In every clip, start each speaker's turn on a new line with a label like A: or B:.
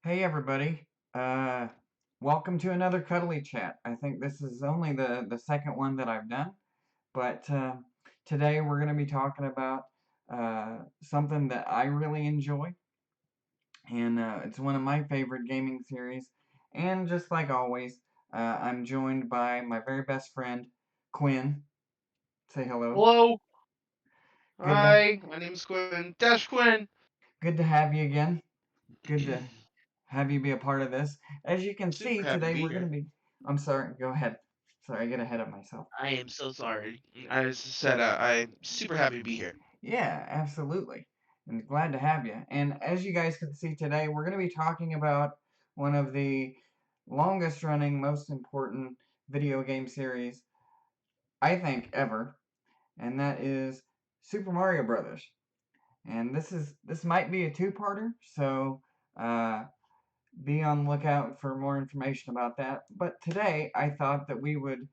A: Hey everybody. Uh, Welcome to another Cuddly Chat. I think this is only the second one that I've done, but today we're going to be talking about something that I really enjoy, and it's one of my favorite gaming series. And just like always, I'm joined by my very best friend, Quinn. Say hello.
B: Hello.
A: Good to
B: Hi. My name's Quinn. Dash Quinn.
A: good to have you again. Good to have you be a part of this. As you can see,
B: Super happy to
A: today
B: be
A: we're going to
B: here.
A: be. I'm sorry, go ahead. Sorry, I get ahead of myself.
B: I am so sorry. As I said, I'm super happy to be here.
A: Yeah, absolutely. And glad to have you. And as you guys can see today, we're going to be talking about one of the longest running, most important video game series, I think, ever. And that is Super Mario Brothers. And this might be a two-parter, so uh, be on the lookout for more information about that. But today, I thought that we would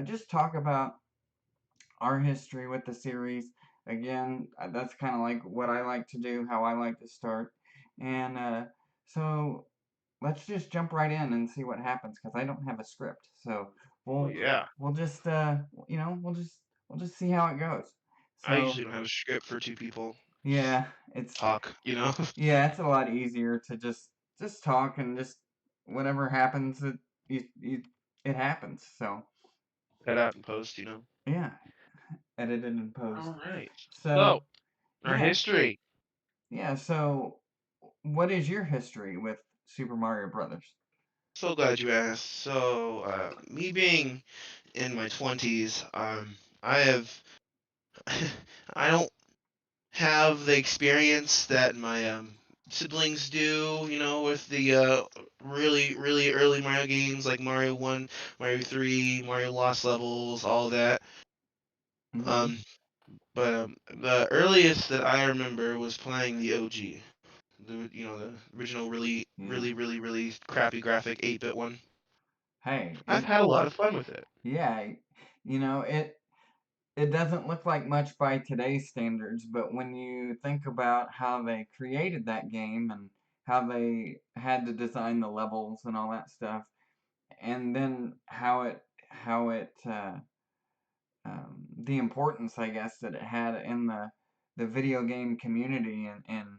A: just talk about our history with the series. Again, that's kind of like what I like to do, how I like to start. And so let's just jump right in and see what happens because I don't have a script. So
B: Oh
A: we'll
B: yeah.
A: we'll just we'll just see how it goes.
B: I
A: So
B: usually don't have a script for two people. Just
A: yeah, it's
B: talk.
A: yeah, it's a lot easier to just talk and just whatever happens, it happens. So
B: Cut out and post.
A: yeah, edited and post.
B: All right. So,
A: So
B: our
A: yeah,
B: history.
A: yeah. So what is your history with Super Mario Brothers?
B: So glad you asked. So, me being in my 20s, I have, I don't have the experience that my siblings do, with the really, really early Mario games like Mario 1, Mario 3, Mario Lost Levels, all that.
A: Mm-hmm.
B: Um, but the earliest that I remember was playing the OG, the original, really,
A: Yeah.
B: really, really, really crappy graphic 8-bit one.
A: Hey,
B: I've had a lot of fun with it.
A: yeah, it doesn't look like much by today's standards, but when you think about how they created that game and how they had to design the levels and all that stuff, and then how it the importance I guess that it had in the video game community and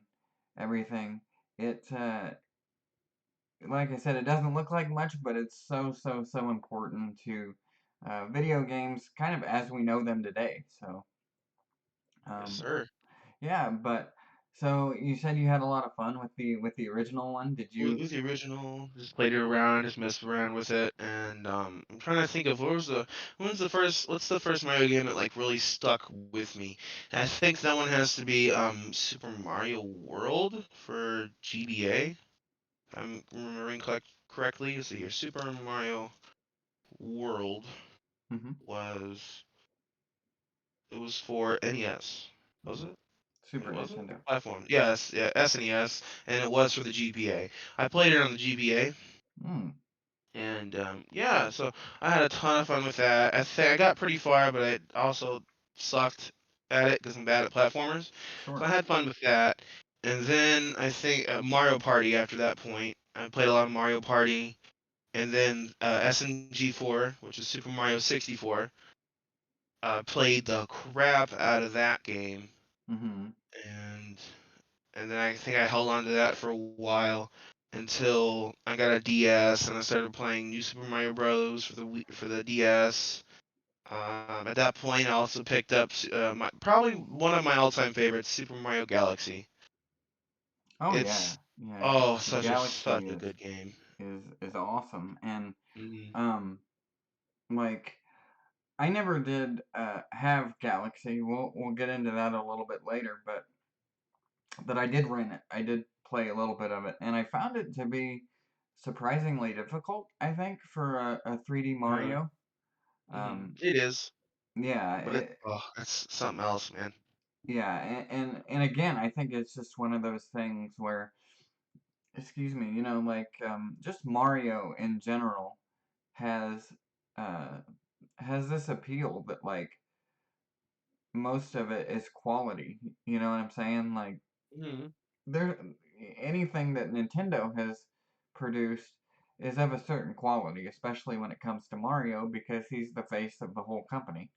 A: everything, it like I said, it doesn't look like much, but it's so important to video games, kind of as we know them today. So,
B: Yes,
A: um,
B: sir.
A: yeah, but so you said you had a lot of fun with the original one. Did
B: With,
A: you?
B: with the original, just played it around, just messed around with it, and I'm trying to think of what's the first Mario game that like really stuck with me. And I think that one has to be Super Mario World for GBA. If I'm remembering correctly. So your Super Mario World
A: Hmm.
B: was it was for NES, was it?
A: Super
B: It wasn't
A: Nintendo.
B: platform. Yes, yeah, SNES, and it was for the GBA. I played it on the GBA.
A: Mm,
B: And yeah, so I had a ton of fun with that. I think I got pretty far, but I also sucked at it because I'm bad at platformers. So I
A: sure.
B: had fun with that. And then I think Mario Party after that point. I played a lot of Mario Party. And then SNG4, which is Super Mario 64. Played the crap out of that game.
A: Hmm.
B: And and then I think I held on to that for a while until I got a DS and I started playing New Super Mario Bros. For the DS. At that point, I also picked up probably one of my all-time favorites, Super Mario Galaxy.
A: Oh yeah,
B: It's
A: yeah.
B: oh such
A: Galaxy
B: a
A: is
B: good game.
A: is awesome, and
B: Hmm.
A: um, like I never did have Galaxy. We'll get into that a little bit later, but I did rent it. I did play a little bit of it, and I found it to be surprisingly difficult. I think for a 3D
B: Uh,
A: Mario. Um,
B: It is,
A: yeah,
B: but it's something else, man.
A: yeah, and again, I think it's just one of those things where, excuse me, like just Mario in general has uh has this appeal that like most of it is quality. You know what I'm saying? Like
B: Hmm.
A: there anything that Nintendo has. produced is of a certain quality, especially when it comes to Mario because he's the face of the whole company.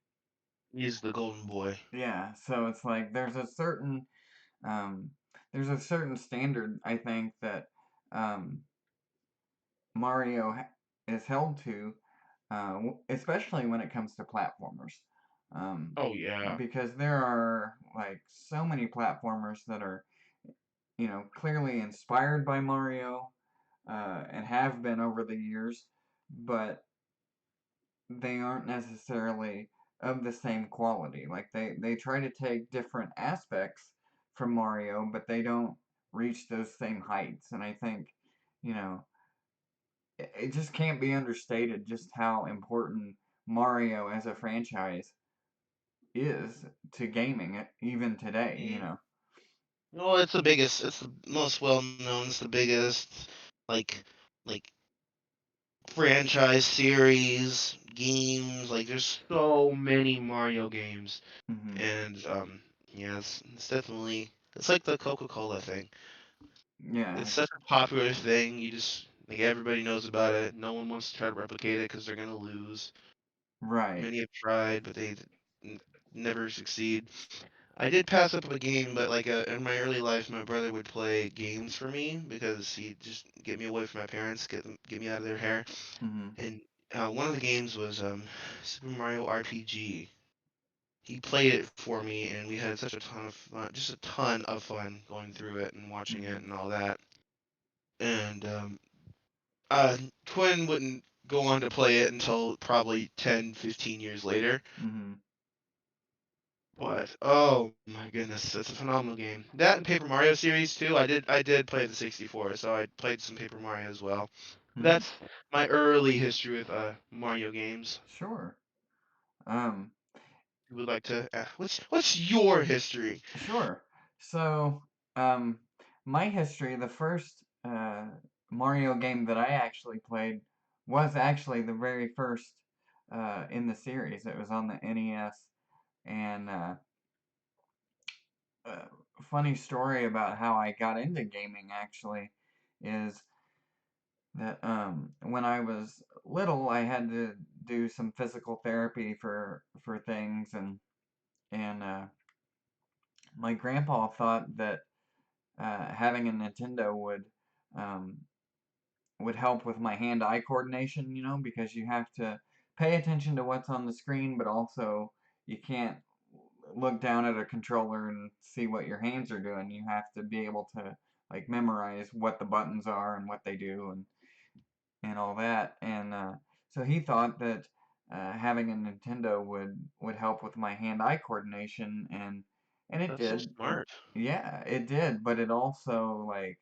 B: He's the golden boy.
A: Yeah, so it's like um, there's a certain standard I think that um, Mario is held to, especially when it comes to platformers. Um,
B: Oh yeah.
A: because there are like so many platformers that are, clearly inspired by Mario and have been over the years, but they aren't necessarily of the same quality. Like they try to take different aspects from Mario, but they don't reach those same heights. And I think, you know, it just can't be understated just how important Mario as a franchise is to gaming even today.
B: Mm. Well, it's the biggest. It's the most well known. It's the biggest, like, like franchise series games. Like, there's so many Mario games,
A: Hmm.
B: and yeah, it's definitely it's like the Coca-Cola thing.
A: Yeah,
B: It's such a popular thing. You just like everybody knows about it. No one wants to try to replicate it because they're gonna lose.
A: right.
B: Many have tried, but they n- never succeed. I did pass up a game, but like in my early life, my brother would play games for me because he'd just get me away from my parents, get me out of their hair.
A: Hmm.
B: And one of the games was Super Mario RPG. He played it for me, and we had such a ton of fun, just a ton of fun going through it and watching it
A: Hmm.
B: and all that. And Quinn wouldn't go on to play it until probably 10, 15 years later.
A: Hmm.
B: But oh my goodness, it's a phenomenal game. That and Paper Mario series too. I did play the 64, so I played some Paper Mario as well.
A: Hmm.
B: That's my early history with Mario games.
A: Sure. Um,
B: You would like to what's your history?
A: sure. So, um, my history, the first Mario game that I actually played was actually the very first in the series. It was on the NES, and uh, funny story about how I got into gaming actually is that when I was little, I had to do some physical therapy for things, and my grandpa thought that having a Nintendo um, would help with my hand-eye coordination, because you have to pay attention to what's on the screen, but also you can't look down at a controller and see what your hands are doing. You have to be able to like memorize what the buttons are and what they do and all that. And so he thought that having a Nintendo would help with my hand-eye coordination, and it
B: That's so
A: did.
B: smart.
A: Yeah, it did, but it also like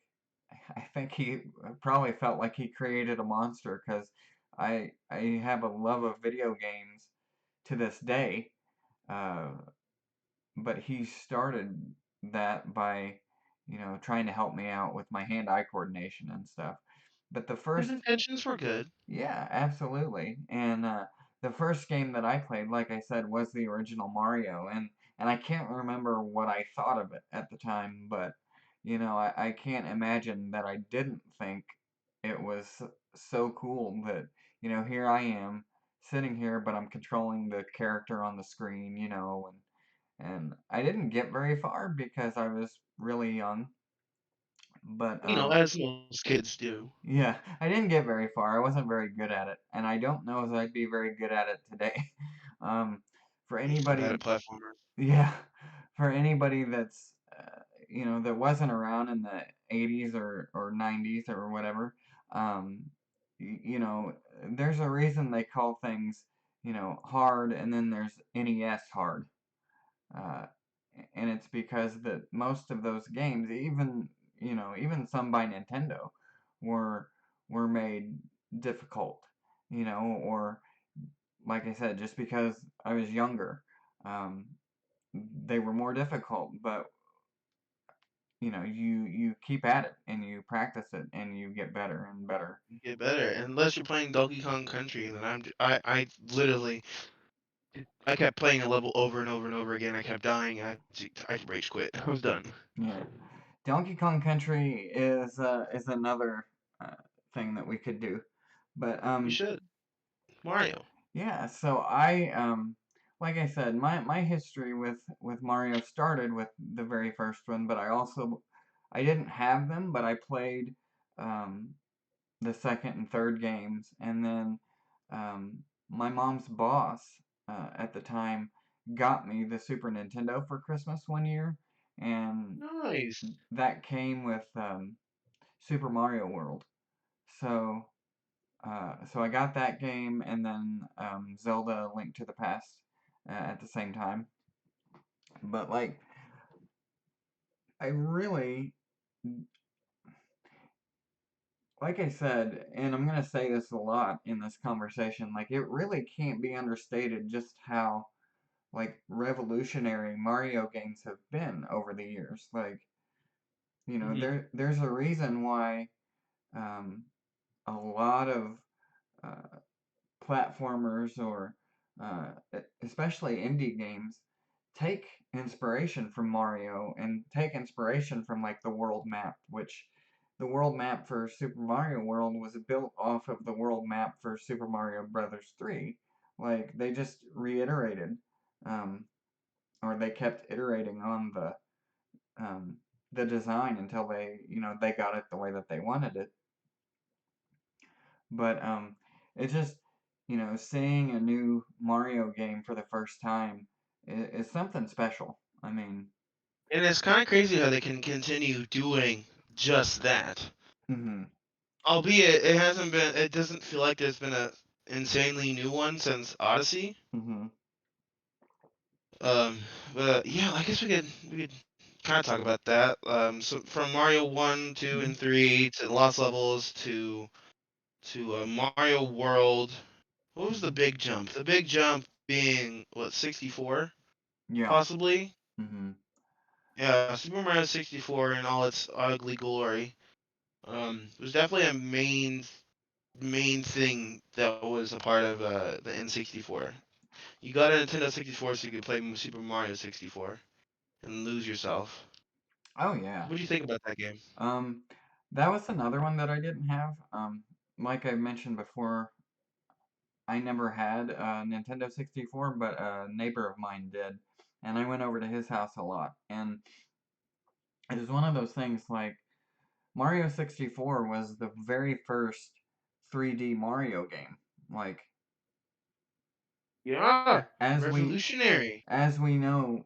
A: I think he probably felt like he created a monster because I have a love of video games to this day, uh, but he started that by trying to help me out with my hand-eye coordination and stuff. But the
B: His
A: first
B: intentions were good.
A: Yeah, absolutely. And the first game that I played, like I said, was the original Mario, and I can't remember what I thought of it at the time, but I can't imagine that I didn't think it was so cool that here I am sitting here, but I'm controlling the character on the screen, and I didn't get very far because I was really young, but
B: As most kids do.
A: yeah, I didn't get very far. I wasn't very good at it, and I don't know if I'd be very good at it today. Um, for
B: I'm so bad at
A: anybody,
B: platformers.
A: yeah, for anybody that's that wasn't around in the 80s or 90s or whatever, um, there's a reason they call things hard, and then there's NES hard. Uh, and it's because that most of those games, even some by Nintendo, were were made difficult, or like I said, just because I was younger, um, they were more difficult. But you keep at it and you practice it and you get better and better.
B: You get better. Unless you're playing Donkey Kong Country, then I literally I kept playing a level over and over and over again. I kept dying. I rage quit. I was done.
A: Yeah. Donkey Kong Country is another uh, thing that we could do. But
B: We should. Mario.
A: yeah, so like I said, my history with Mario started with the very first one, but I didn't have them, but I played um the second and third games, and then my mom's boss at the time got me the Super Nintendo for Christmas one year, and
B: Nice.
A: that came with Super Mario World. So so I got that game, and then Zelda: Link to the Past at the same time. But like, I really, like I said, and I'm gonna say this a lot in this conversation, like it really can't be understated just how like revolutionary Mario games have been over the years. Like,
B: Hmm.
A: there's a reason why um, a lot of uh, platformers or especially indie games take inspiration from Mario and take inspiration from like the world map, which the world map for Super Mario World was built off of the world map for Super Mario Brothers 3. Like they just reiterated um, or they kept iterating on um, the design until they got it the way that they wanted it. But it's just seeing a new Mario game for the first time is something special. I mean,
B: And it's kind of crazy how they can continue doing just that.
A: mhm,
B: Albeit it hasn't been. It doesn't feel like there's been a insanely new one since Odyssey.
A: mhm,
B: Um, but yeah, I guess we could kind of talk about that. So from Mario 1, 2,
A: mhm,
B: and 3 to Lost Levels to Mario World. What was the
A: mhm.
B: big jump? The big jump being what, 64
A: Yeah,
B: possibly.
A: mhm,
B: Yeah, Super Mario 64 in all its ugly glory. It was definitely a main thing that was a part of the N64. You got a Nintendo 64 so you could play Super Mario 64 and lose yourself.
A: oh yeah.
B: What do you think about that game?
A: Um, that was another one that I didn't have. Like I mentioned before, I never had a Nintendo 64, but a neighbor of mine did, and I went over to his house a lot, and it was one of those things like Mario 64 was the very first 3D Mario game. Like
B: Yeah,
A: as we
B: revolutionary.
A: as we know,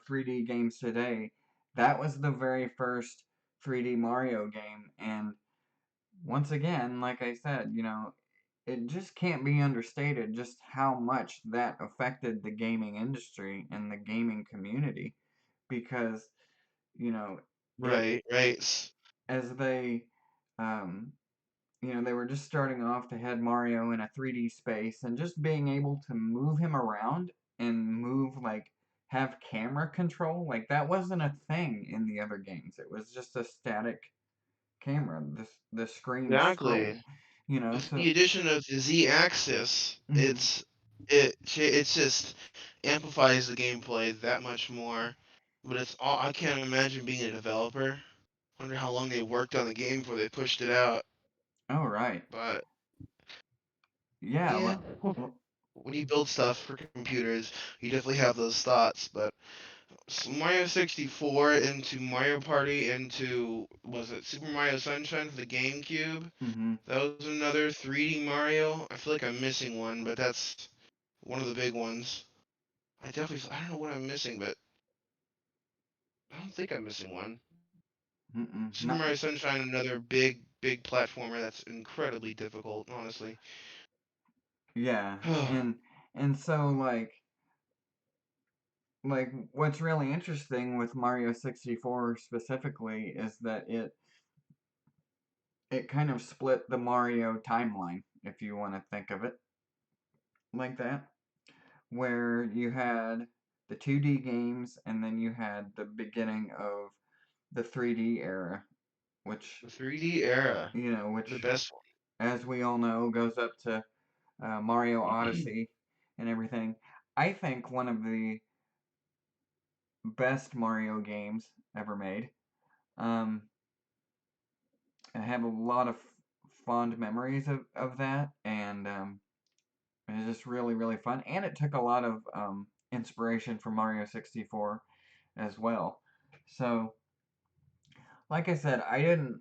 A: 3D games today, that was the very first 3D Mario game, and once again, like I said, it just can't be understated just how much that affected the gaming industry and the gaming community because, you know, it
B: Right, right.
A: as they um they were just starting off. They had Mario in a 3D space, and just being able to move him around and move like have camera control, like that wasn't a thing in the other games. It was just a static camera. The screen
B: Exactly.
A: scrolled,
B: With
A: so
B: the addition of the Z-axis,
A: mhm.
B: it just amplifies the gameplay that much more. But it's all I can't imagine being a developer. Wonder how long they worked on the game before they pushed it out.
A: Oh right.
B: But
A: Yeah,
B: yeah, when you build stuff for computers, you definitely have those thoughts. But Mario 64 into Mario Party into was it Super Mario Sunshine for the GameCube?
A: mhm.
B: That was another 3D Mario. I feel like I'm missing one, but that's one of the big ones. I don't know what I'm missing, but I don't think I'm missing one.
A: Mm-mm.
B: Super
A: Not
B: Mario Sunshine, another big platformer that's incredibly difficult, honestly.
A: yeah. And so what's really interesting with Mario 64 specifically is that it kind of split the Mario timeline, if you want to think of it like that, where you had the 2D games and then you had the beginning of the 3D era, which,
B: The 3D era,
A: which,
B: the best
A: as we all know, goes up to Mario
B: one.
A: Odyssey and everything. I think one of the best Mario games ever made. Um, I have a lot of fond memories of that, and it was just really really fun. And it took a lot of inspiration from Mario 64 as well. So, like I said, I didn't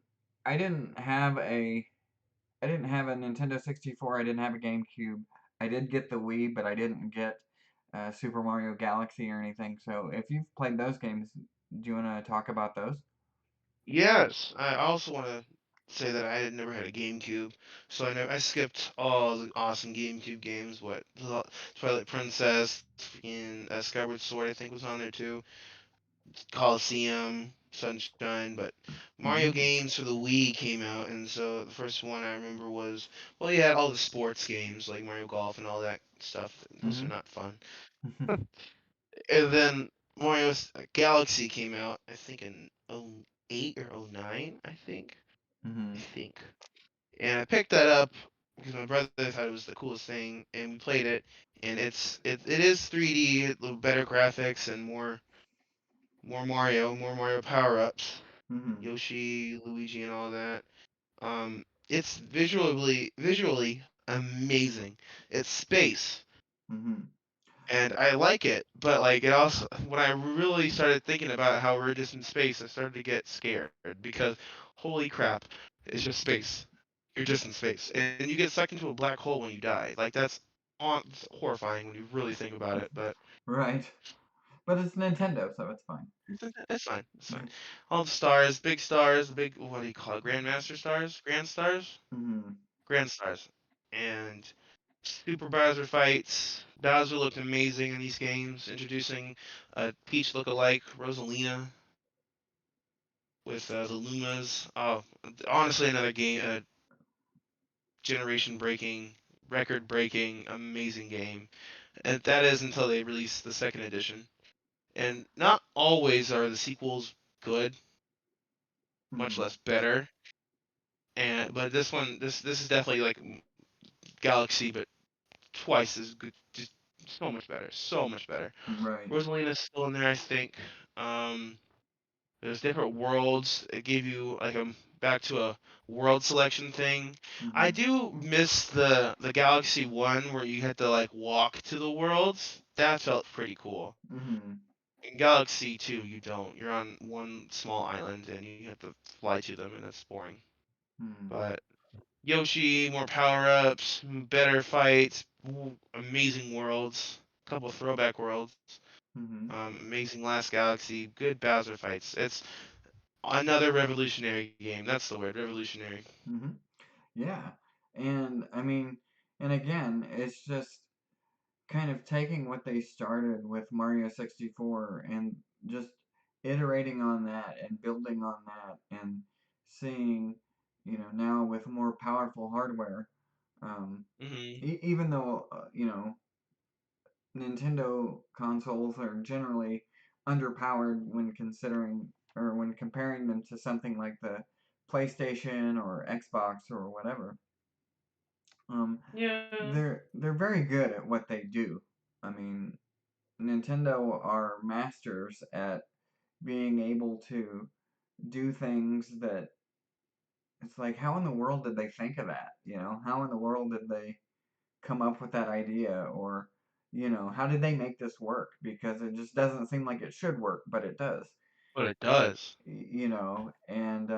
A: have a I didn't have a Nintendo 64. I didn't have a GameCube. I did get the Wii, but I didn't get Super Mario Galaxy or anything. So if you've played those games, do you want to talk about those?
B: Yes, I also want to say that I had never had a GameCube, so I skipped all the awesome GameCube games. What Twilight Princess, freaking Skyward Sword, I think was on there too. Coliseum, Sunshine, but Mario
A: Mm-hmm.
B: games for the Wii came out, and so the first one I remember was, well, you had all the sports games like Mario Golf and all that stuff. Those
A: Mm-hmm.
B: are not fun. And then Mario Galaxy came out, I think in '08 or '09, I think. I
A: Mm-hmm.
B: think. And I picked that up because my brother thought it was the coolest thing, and we played it. And it is 3D, little better graphics, and more Mario power-ups,
A: Mm-hmm.
B: Yoshi, Luigi, and all that. It's visually amazing. It's space,
A: Mm-hmm.
B: and I like it, but like it also, when I really started thinking about how we're just in space, I started to get scared because holy crap, it's just space. You're just in space, and you get sucked into a black hole when you die. Like it's horrifying when you really think about it, but
A: Right. But it's Nintendo, so it's fine.
B: it's fine. It's fine. All the stars, big, what do you call it? Grandmaster stars, grand stars,
A: Mm-hmm.
B: grand stars, and Super Bowser fights. Bowser looked amazing in these games, introducing a Peach look-alike, Rosalina, with the Lumas. Oh, honestly, another game, generation-breaking, record-breaking, amazing game. And that is until they release the second edition. And not always are the sequels good, much
A: Mm-hmm.
B: less better. And but this one, this is definitely like Galaxy, but twice as good. Just so much better, so much better.
A: Right.
B: Rosalina's still in there, I think. Um, there's different worlds. It gave you like a back to a world selection thing. I
A: Mm-hmm.
B: do miss the Galaxy One where you had to like walk to the worlds. That felt pretty cool.
A: Mm-hmm.
B: In Galaxy 2, you don't. You're on one small island and you have to fly to them, and that's boring.
A: Mm-hmm.
B: But Yoshi, more power-ups, better fights, amazing worlds, couple throwback worlds.
A: Mm-hmm.
B: Amazing Last Galaxy, good Bowser fights. It's another revolutionary game. That's the word, revolutionary.
A: Mm-hmm. Yeah. And I mean, and again, it's just kind of taking what they started with Mario 64 and just iterating on that and building on that and seeing, now with more powerful hardware,
B: Hmm.
A: even though, Nintendo consoles are generally underpowered when considering or when comparing them to something like the PlayStation or Xbox or whatever. Um,
B: Yeah.
A: they're very good at what they do. I mean, Nintendo are masters at being able to do things that it's like, how in the world did they think of that? How in the world did they come up with that idea? Or, how did they make this work? Because it just doesn't seem like it should work, but it does.
B: But it does.
A: And,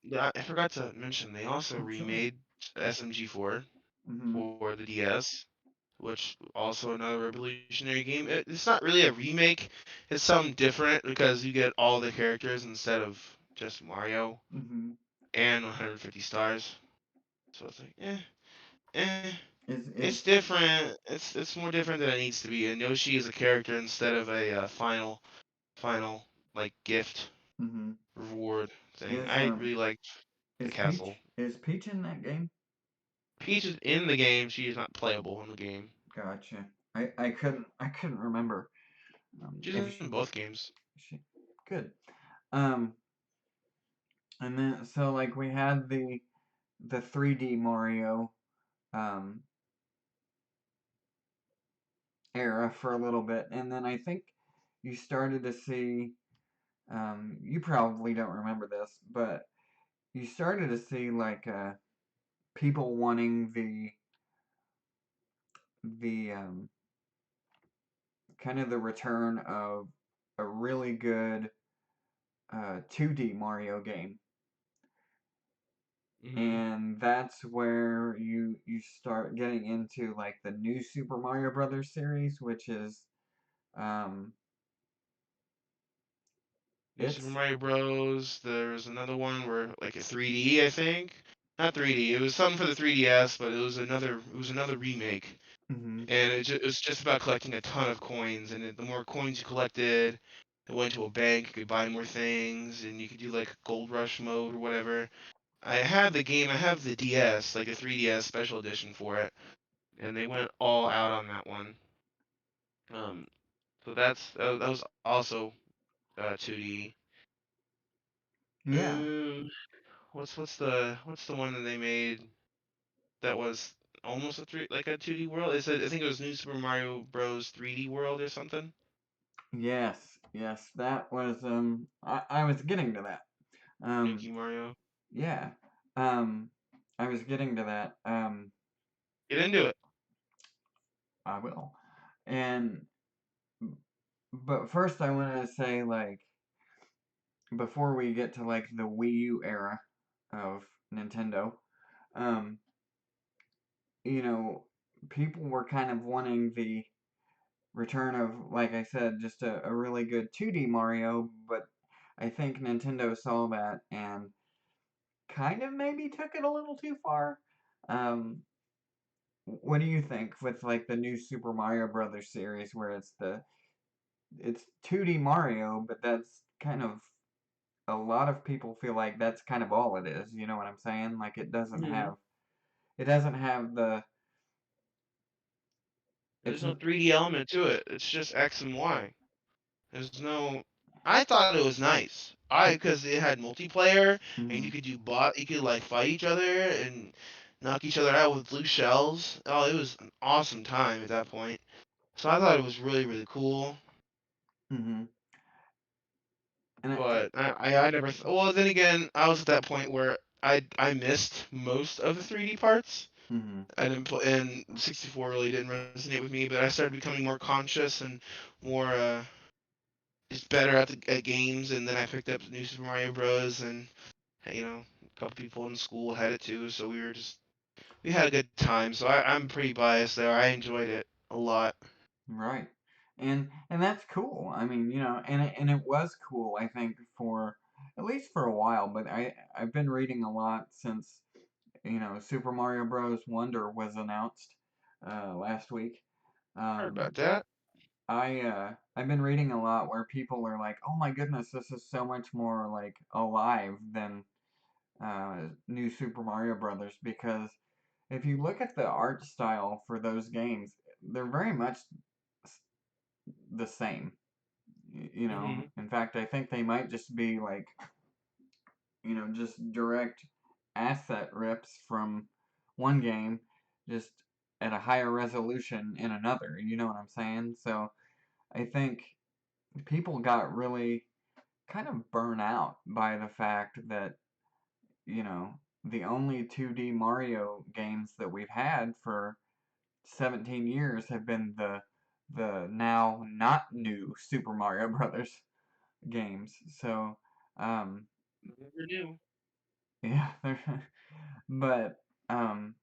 B: Yeah, I forgot to mention they also
A: oh, sure.
B: remade SMG4
A: Mm-hmm.
B: for the DS, which also another revolutionary game. It's not really a remake. It's something different because you get all the characters instead of just Mario
A: Mm-hmm.
B: and 150 stars. So it's like, eh.
A: Is
B: It's different. It's more different than it needs to be. And Yoshi is a character instead of a final like gift
A: mm-hmm.
B: reward thing.
A: is
B: I really liked the
A: is
B: castle.
A: Peach in that game?
B: Peach is in the game. She is not playable in the game.
A: Gotcha. I couldn't remember.
B: She's
A: If
B: in both games.
A: she good. Um, and then so like we had the 3D Mario um era for a little bit, and then I think you started to see you probably don't remember this, but you started to see like people wanting the kind of the return of a really good 2D Mario game,
B: Hmm.
A: and that's where you start getting into like the new Super Mario Brothers series, which is um,
B: New Super
A: it's
B: Mario Bros. There was another one where like a 3D, I think. Not 3D. It was something for the 3DS, but it was another remake,
A: hmm
B: and it was just about collecting a ton of coins. And the more coins you collected, it went to a bank. You could buy more things, and you could do like Gold Rush mode or whatever. I had the game. I have the DS, like a 3DS special edition for it, and they went all out on that one. Um, so that was also 2D.
A: yeah.
B: What's the one that they made that was almost a 2D world? I think it was New Super Mario Bros. 3D World or something.
A: Yes, yes, that was I was getting to that. Um
B: Nuki Mario.
A: yeah. Um I was getting to that.
B: Get into it.
A: I will. And but first I want to say like before we get to like the Wii U era of Nintendo, um you know, people were kind of wanting the return of, like I said, just a really good 2D Mario, but I think Nintendo saw that and kind of maybe took it a little too far. Um, what do you think with like the new Super Mario Brothers series where it's 2D Mario, but that's kind of a lot of people feel like that's kind of all it is. You know what I'm saying? Like
B: Hmm.
A: it doesn't have the it's
B: There's no 3D element to it. It's just X and Y. There's no. I thought it was nice. Because it had multiplayer and
A: mm-hmm,
B: you could like fight each other and knock each other out with blue shells. Oh, it was an awesome time at that point. So I thought it was really really cool.
A: mm-hmm. And
B: But I never. Well, then again, I was at that point where I missed most of the 3D parts.
A: mm-hmm,
B: I didn't play, and 64 really didn't resonate with me. But I started becoming more conscious and more just better at games. And then I picked up New Super Mario Bros. And a couple people in school had it too. So we had a good time. So I'm pretty biased there. I enjoyed it a lot.
A: right. And that's cool. I mean, and it was cool, I think, for at least for a while, but I've been reading a lot since, Super Mario Bros. Wonder was announced last week.
B: Heard
A: Um,
B: about that.
A: I've been reading a lot where people are like, "Oh my goodness, this is so much more like alive than New Super Mario Brothers," because if you look at the art style for those games, they're very much the same.
B: Hmm.
A: In fact, I think they might just be like, just direct asset rips from one game, just at a higher resolution in another. You know what I'm saying? So I think people got really kind of burnt out by the fact that, you know, the only 2D Mario games that we've had for 17 years have been the now not new Super Mario Brothers games. So, um,
B: Never knew.
A: yeah, but um,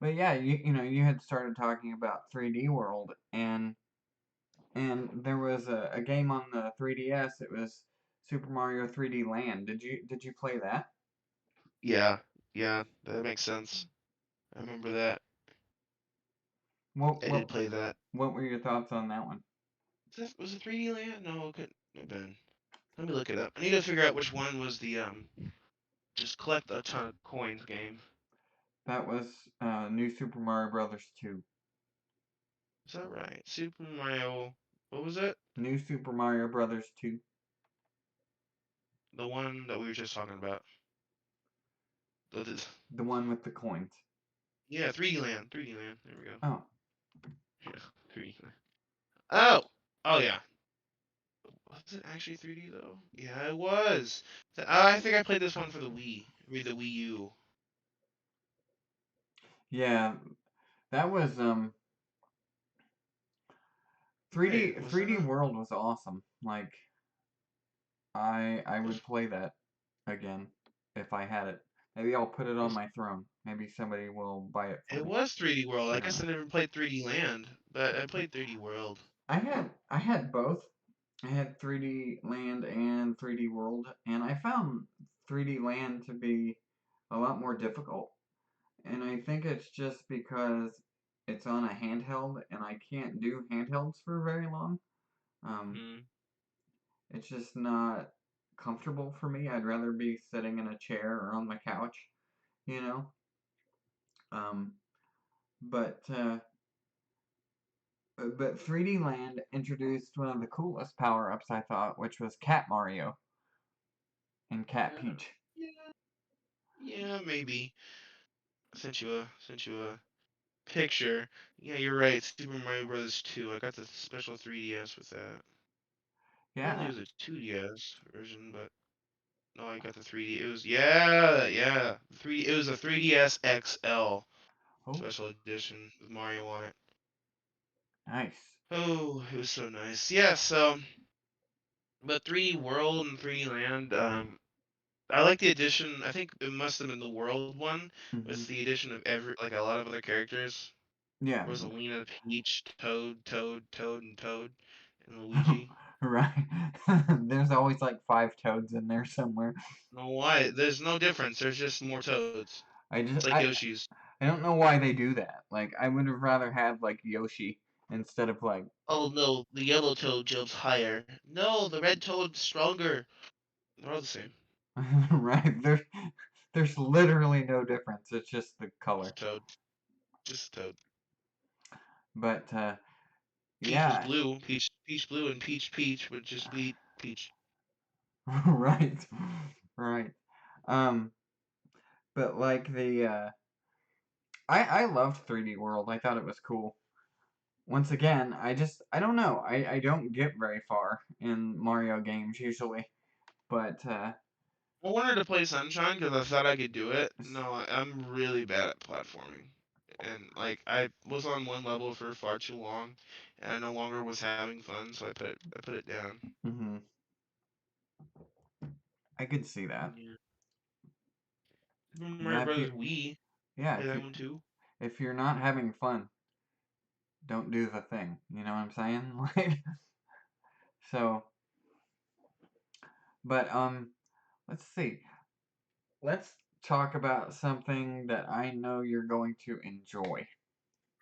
A: but yeah, you had started talking about 3D World, and there was a game on the 3DS. It was Super Mario 3D Land. Did you play that?
B: Yeah, yeah, that makes sense. I remember that.
A: What
B: I did
A: what
B: play that.
A: what were your thoughts on that one?
B: Was it 3D Land? No, it couldn't have been. Let me look it up. I need to figure out which one was the just collect a ton of coins game.
A: That was New Super Mario Brothers 2.
B: Is that right? Super Mario. What was it?
A: New Super Mario Brothers 2.
B: The one that we were just talking about. The,
A: The one with the coins.
B: yeah, 3D Land. 3D Land. There we go.
A: Oh,
B: Yeah, 3D Land. Oh! Oh, yeah. Was it actually 3D, though? Yeah, it was. I think I played this one for the Wii. I mean, the Wii U.
A: Yeah, that was 3D
B: Wait, was
A: 3D
B: that?
A: World was awesome. Like I would play that again if I had it. Maybe I'll put it on
B: Was
A: my throne. Maybe somebody will buy it for
B: it
A: me.
B: was 3D World.
A: I
B: I
A: don't
B: guess
A: know.
B: I never played 3D Land, but I played 3D World.
A: I had both. I had 3D Land and 3D World, and I found 3D Land to be a lot more difficult. And I think it's just because it's on a handheld, and I can't do handhelds for very long. Um,
B: Hmm.
A: it's just not comfortable for me. I'd rather be sitting in a chair or on my couch, you know. Um, but 3D Land introduced one of the coolest power ups I thought, which was Cat Mario and Cat
B: Yeah,
A: Peach.
B: yeah, yeah, maybe. Sent you a picture. Yeah, you're right. Super Mario Bros. 2. I got the special 3DS with that. Apparently,
A: Yeah.
B: it was a 2DS version, but no, I got the 3D. It was yeah. 3. It was a 3DS XL
A: Oh,
B: special edition with Mario on it.
A: nice.
B: Oh, it was so nice. Yeah. So, but 3D World and 3D Land. I like the addition. I think it must have been the World one
A: Hmm.
B: with the addition of every like a lot of other characters.
A: Yeah.
B: Rosalina, Peach, Toad, and Toad, and Luigi.
A: Right. There's always like five toads in there somewhere.
B: No, why? There's no difference. There's just more Toads.
A: I just
B: It's like Yoshi's.
A: I don't know why they do that. Like I would have rather had like Yoshi instead of like
B: Oh no, the yellow Toad jumps higher. No, the red Toad's stronger. They're all the same.
A: right. There's literally no difference. It's just the color.
B: Just Toad. Just Toad.
A: But
B: Peach was
A: yeah,
B: blue. Peach blue, and Peach would just be Peach.
A: right. Right. Um but like the I loved 3D World. I thought it was cool. Once again, I don't know. I don't get very far in Mario games usually, but
B: I wanted to play Sunshine because I thought I could do it.
A: s-
B: No, I'm really bad at platforming. And like I was on one level for far too long, and I no longer was having fun, so I put it down.
A: mhm, I could see that.
B: Yeah. Super Mario
A: Yeah, if
B: Bros.
A: you
B: Wii,
A: yeah,
B: play that one too.
A: if you're not having fun, don't do the thing. You know what I'm saying? Like so, but let's see. Let's talk about something that I know you're going to enjoy.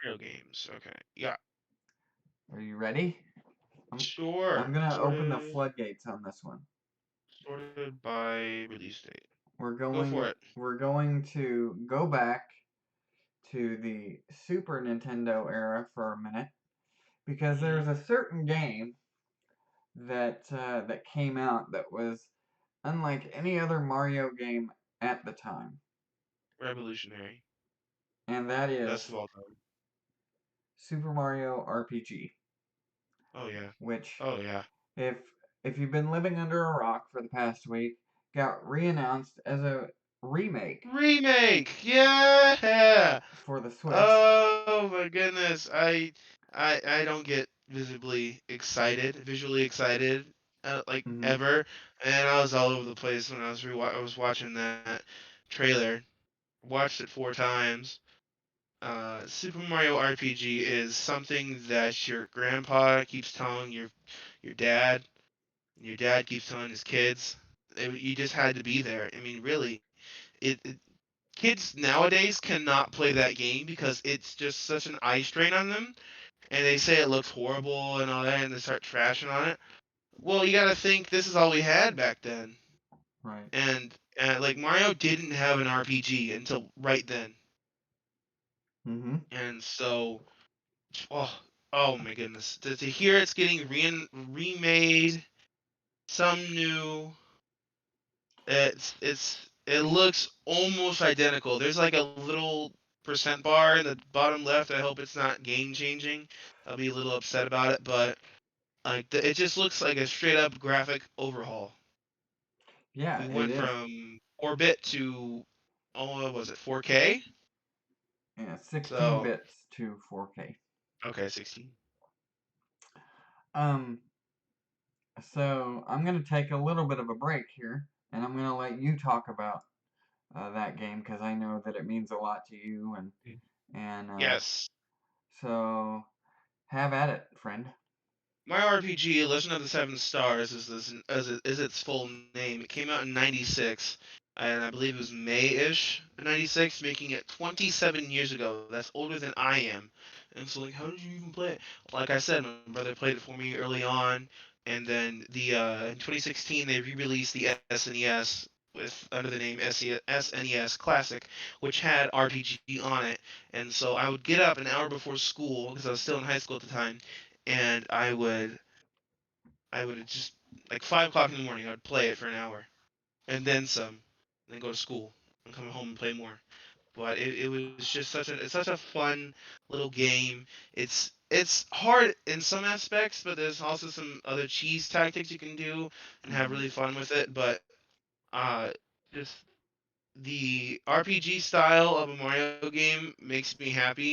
B: Real games. Okay. Yeah.
A: Are you ready? I'm I'm
B: Sure.
A: gonna open the floodgates on this one.
B: Sorted by release date.
A: We're
B: Go for
A: going
B: it.
A: we're going to go back to the Super Nintendo era for a minute because
B: Hmm.
A: there's a certain game that came out that was unlike any other Mario game at the time,
B: Revolutionary.
A: and that
B: Best
A: is
B: of all time.
A: Super Mario RPG,
B: Oh yeah.
A: which
B: Oh yeah.
A: if if you've been living under a rock for the past week, got reannounced as a remake
B: Remake. Yeah.
A: for the Switch.
B: Oh my goodness. I don't get visually excited, like
A: Hmm.
B: ever. And I was all over the place when I was watching that trailer. Watched it 4 times. Super Mario RPG is something that your grandpa keeps telling your dad, and your dad keeps telling his kids. You just had to be there. I mean, really, it kids nowadays cannot play that game because it's just such an eye strain on them, and they say it looks horrible and all that, and they start trashing on it. Well, you got to think this is all we had back then,
A: Right.
B: and like Mario didn't have an RPG until right then,
A: Hmm.
B: and so oh oh my goodness, to hear it's getting remade, some new. It looks almost identical. There's like a little percent bar in the bottom left. I hope it's not game changing. I'll be a little upset about it, but like it just looks like a straight up graphic overhaul.
A: Yeah,
B: We
A: it
B: went
A: is.
B: from 4-bit to, oh, what was it, 4K?
A: Yeah, 16
B: So
A: bits to 4K.
B: okay, 16.
A: Um, so I'm gonna take a little bit of a break here, and I'm gonna let you talk about that game because I know that it means a lot to you, and
B: Yes.
A: so have at it, friend.
B: My RPG, Legend of the Seven Stars, is its full name. It came out in '96, and I believe it was May-ish '96, making it 27 years ago. That's older than I am. And so, like, how did you even play it? Like I said, my brother played it for me early on, and then in 2016 they re-released the SNES with under the name SNES Classic, which had RPG on it. And so I would get up an hour before school because I was still in high school at the time, and I would just like 5 o'clock in the morning. I would play it for an hour and then some, and then go to school and come home and play more. But it was just such a fun little game. It's hard in some aspects, but there's also some other cheese tactics you can do and have
A: Hmm.
B: really fun with it. But uh, just the RPG style of a Mario game makes me happy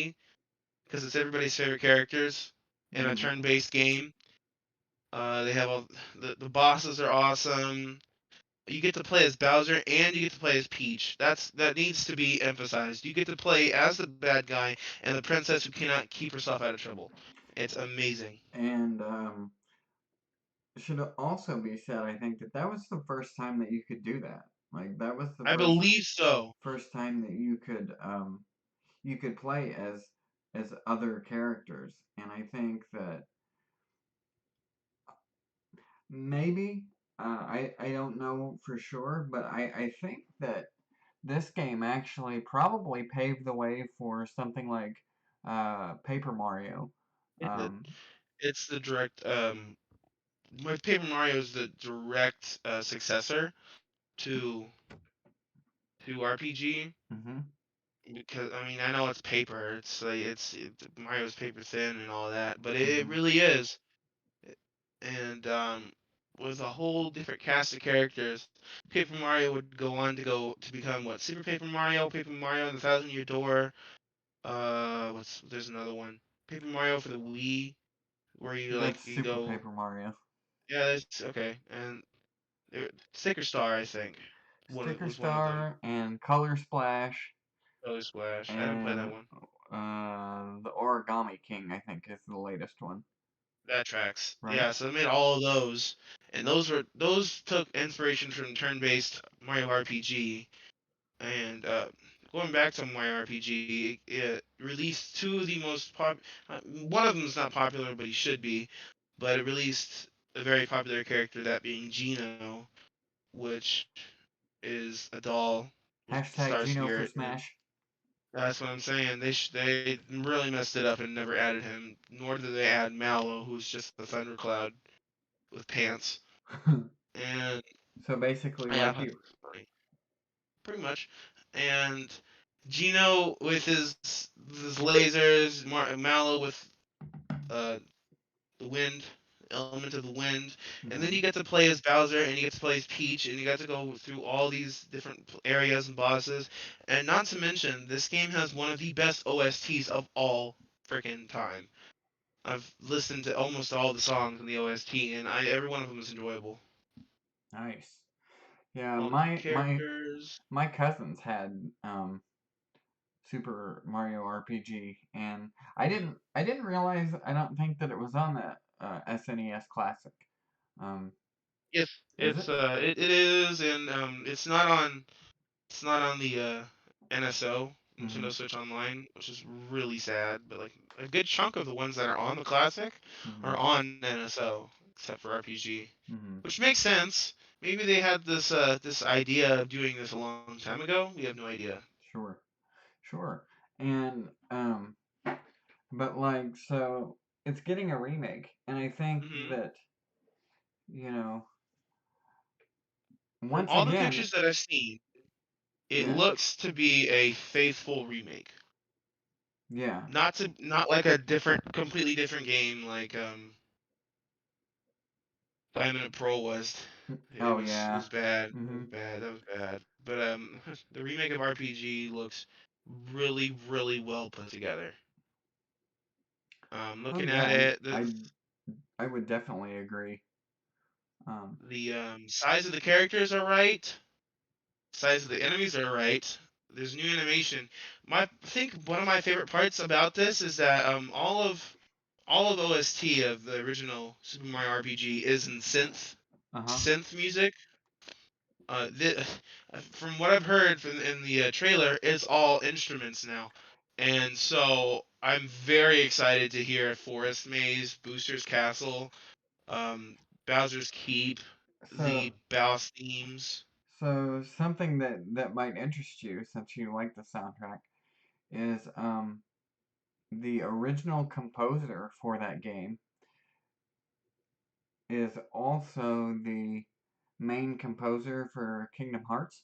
B: because it's everybody's favorite characters in a
A: Hmm.
B: turn-based game. They have all the bosses are awesome. You get to play as Bowser and you get to play as Peach. That needs to be emphasized. You get to play as the bad guy and the princess who cannot keep herself out of trouble. It's amazing.
A: And it should also be said, I think that that was the first time that you could do that. Like that was the
B: I believe so.
A: first time that you could play as other characters, and I think that maybe I don't know for sure, but I think that this game actually probably paved the way for something like Paper Mario.
B: It did.
A: Um,
B: It's the direct with Paper Mario is the direct successor to RPG
A: mhm,
B: because I mean I know it's paper. It's like Mario's paper thin and all that, but it
A: mhm.
B: really is. And with a whole different cast of characters. Paper Mario would go to become what Paper Mario and the Thousand Year Door. What's there's another one, Paper Mario for the Wii, where you like
A: That's
B: you
A: Super
B: go.
A: Paper Mario.
B: Yeah, that's okay. And Sticker Star, I think, one
A: Sticker
B: was one of them.
A: Star and Color Splash
B: Color Splash. I haven't played that
A: and
B: one.
A: the Origami King, I think, is the latest one,
B: That tracks.
A: right?
B: Yeah, so they made all of those, and those took inspiration from turn-based Mario RPG. And going back to my RPG, it released two of the most one of them is not popular, but he should be. But it released a very popular character, that being Geno, which is a doll with
A: Hashtag
B: Star
A: Geno for
B: Spirit, and
A: Smash.
B: that's what I'm saying. They really messed it up and never added him. Nor did they add Mallow, who's just a thundercloud with pants. And
A: So basically,
B: yeah,
A: like
B: that's
A: you.
B: funny. Pretty much. And Gino with his lasers, Mallow with uh, the wind, element of the wind, and then
A: Hmm.
B: you get to play as Bowser and you get to play as Peach and you got to go through all these different areas and bosses. And not to mention, this game has one of the best OSTs of all freaking time. I've listened to almost all the songs in the OST, and every one of them is enjoyable.
A: Nice. Yeah,
B: All the characters.
A: my cousins had Super Mario RPG, and I didn't realize I don't think that it was on that SNES Classic. Um,
B: Yes,
A: is it?
B: it is, and it's not on the NSO,
A: Mm-hmm.
B: Nintendo Switch Online, which is really sad. But like a good chunk of the ones that are on the classic
A: Mm-hmm.
B: are on NSO, except for RPG,
A: Mm-hmm.
B: which makes sense. Maybe they had this idea of doing this a long time ago. We have no idea.
A: Sure. Sure. And but like so it's getting a remake, and I think
B: Hmm.
A: that you know
B: From
A: once
B: all the
A: again,
B: pictures that I've seen, it
A: yeah,
B: looks to be a faithful remake.
A: yeah,
B: Not like a completely different game like Diamond Pro was.
A: oh
B: It
A: yeah,
B: was bad. It
A: mm-hmm.
B: was bad. That was bad. But the remake of RPG looks really, really well put together.
A: Oh
B: Looking
A: yeah,
B: at it,
A: I would definitely agree. Um,
B: the size of the characters are right. Size of the enemies are right. There's new animation. I think one of my favorite parts about this is that all of OST of the original Super Mario RPG is in
A: uh-huh.
B: synth music. From what I've heard from in the trailer, it's all instruments now, and so I'm very excited to hear Forest Maze, Booster's Castle, um, Bowser's Keep,
A: So
B: the Boss themes.
A: so something that might interest you since you like the soundtrack is the original composer for that game is also the main composer for Kingdom Hearts,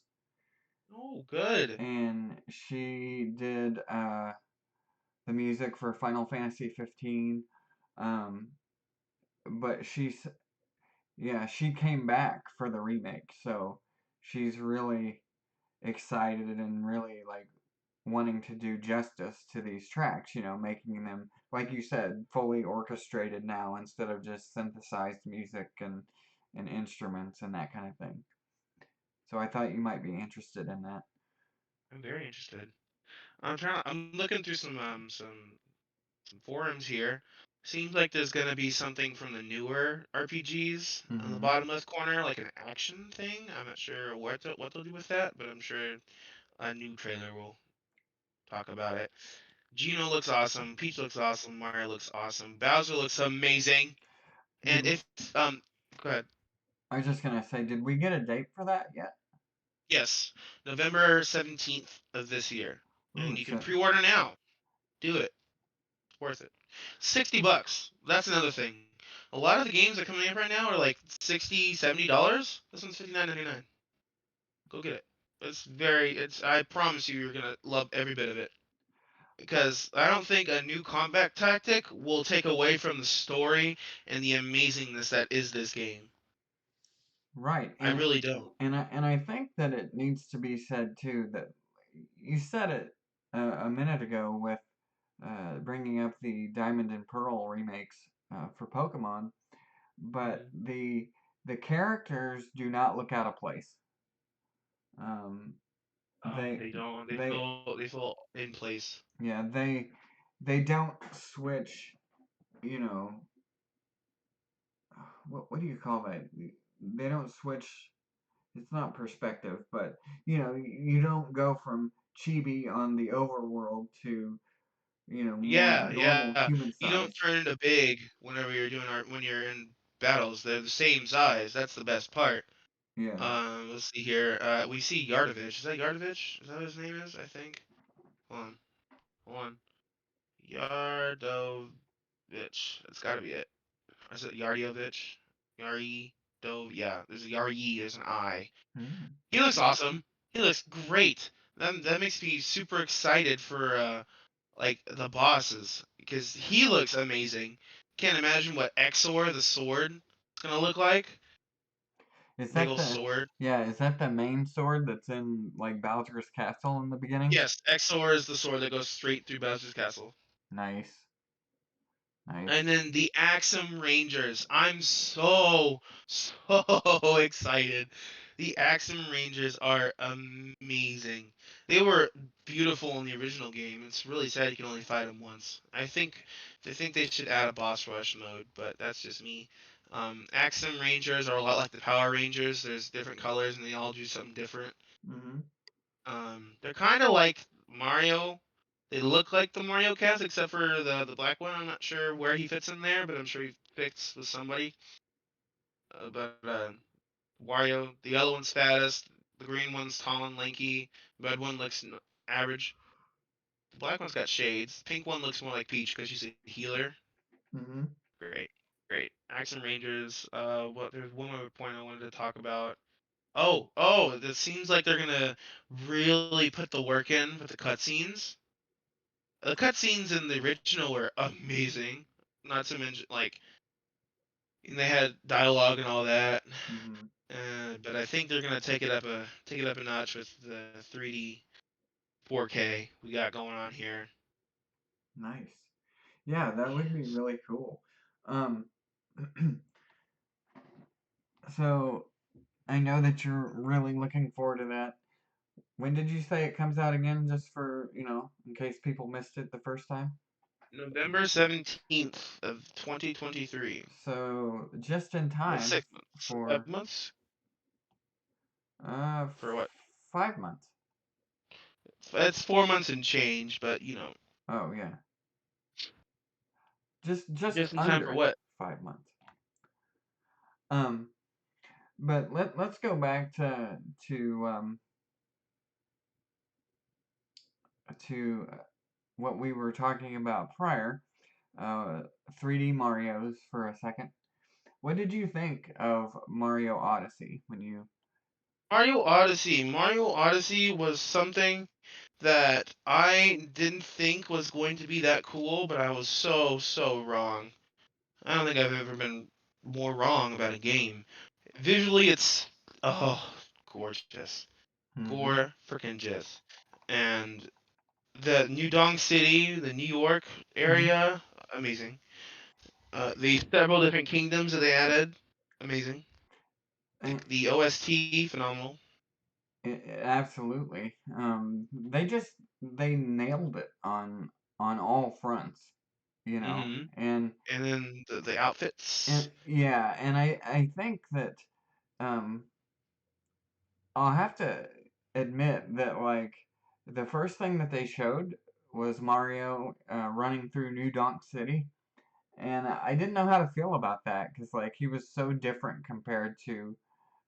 B: Oh, good.
A: and she did the music for Final Fantasy 15. Um, but yeah, she came back for the remake, so she's really excited and really like wanting to do justice to these tracks, making them, like you said, fully orchestrated now instead of just synthesized music and instruments and that kind of thing. So I thought you might be interested in that.
B: I'm very interested. I'm looking through some forums here. Seems like there's gonna be something from the newer RPGs on the
A: Mm-hmm.
B: bottom left corner, like an action thing. I'm not sure what they'll do with that, but I'm sure a new trailer will talk about it. Gino looks awesome. Peach looks awesome. Mario looks awesome. Bowser looks amazing.
A: Did
B: And if go ahead.
A: I was just gonna say, did we get a date for that yet?
B: Yes, November 17th of this year,
A: Ooh,
B: and you can
A: so
B: pre-order now. Do it. It's worth it. $60. That's another thing. A lot of the games that are coming up right now are like 60, $70. This one's 59.99. Go get it. It's I promise you you're going to love every bit of it because I don't think a new combat tactic will take away from the story and the amazingness that is this game.
A: right,
B: I really don't.
A: and I think that it needs to be said too that you said it a minute ago with bringing up the Diamond and Pearl remakes for Pokemon, but
B: Mhm.
A: the characters do not look out of place. Um,
B: Oh,
A: they
B: they don't.
A: they
B: They feel in place.
A: yeah they don't switch. You know what do you call that? They don't switch. It's not perspective, but you don't go from chibi on the overworld to more
B: Yeah,
A: normal
B: yeah.
A: human
B: You don't
A: size.
B: turn into big whenever when you're in battles. They're the same size. That's the best part.
A: Yeah.
B: Let's see here. We see Yardovich. Is that Yardovich? Is that what his name is? I think. Hold on. Hold on. Yardovich. That's gotta be it. Or is it Yardiovich? Yari Dove. Yeah, there's a Yari. There's an I.
A: Hmm.
B: He looks awesome. He looks great. That makes me super excited for like the bosses because he looks amazing. Can't imagine what Exor the sword is gonna look like.
A: Is
B: Big
A: that
B: old
A: the
B: sword.
A: yeah? Is that the main sword that's in like Bowser's castle in the beginning?
B: Yes, Exor is the sword that goes straight through Bowser's castle.
A: Nice,
B: And
A: nice.
B: then the Axum Rangers. I'm so excited. The Axum Rangers are amazing. They were beautiful in the original game. It's really sad you can only fight them once. I think they should add a boss rush mode, but that's just me. Axum Rangers are a lot like the Power Rangers. There's different colors and they all do something different.
A: Hmm.
B: They're kind of like Mario. They look like the Mario cast, except for the black one. I'm not sure where he fits in there, but I'm sure he fits with somebody. But Wario, the yellow one's fattest. The green one's tall and lanky. The red one looks average. The black one's got shades. The pink one looks more like Peach because she's a healer.
A: Hmm.
B: Great, great. Action Rangers. What? There's one other point I wanted to talk about. Oh, it seems like they're gonna really put the work in with the cutscenes. The cutscenes in the original were amazing. Not to mention, like, they had dialogue and all that.
A: Hmm.
B: But I think they're gonna take it up a notch with the 3D. 4K we got going on here.
A: Nice. Yeah, that would be really cool. Um, so I know that you're really looking forward to that. When did you say it comes out again, just for, in case people missed it the first time?
B: November 17th of 2023.
A: So just in
B: That's
A: time
B: 6 months.
A: for
B: 5 months?
A: uh
B: For what?
A: 5 months.
B: It's 4 months and change, but
A: Oh yeah, just
B: just in time for
A: under
B: what?
A: 5 months. Um, but let's go back to what we were talking about prior, uh, 3D Mario's for a second. What did you think of Mario Odyssey when you?
B: Mario Odyssey. Mario Odyssey was something that I didn't think was going to be that cool, but I was so wrong. I don't think I've ever been more wrong about a game. Visually, it's oh gorgeous,
A: Mm-hmm.
B: gore freaking just, and the New Donk City, the New York
A: Mm-hmm.
B: area, amazing. The several different kingdoms that they added, amazing. The OST, phenomenal.
A: Absolutely. They nailed it on all fronts,
B: Hmm.
A: and
B: And then the outfits.
A: yeah, and I think that um I'll have to admit that like the first thing that they showed was Mario running through New Donk City, and I didn't know how to feel about that because like he was so different compared to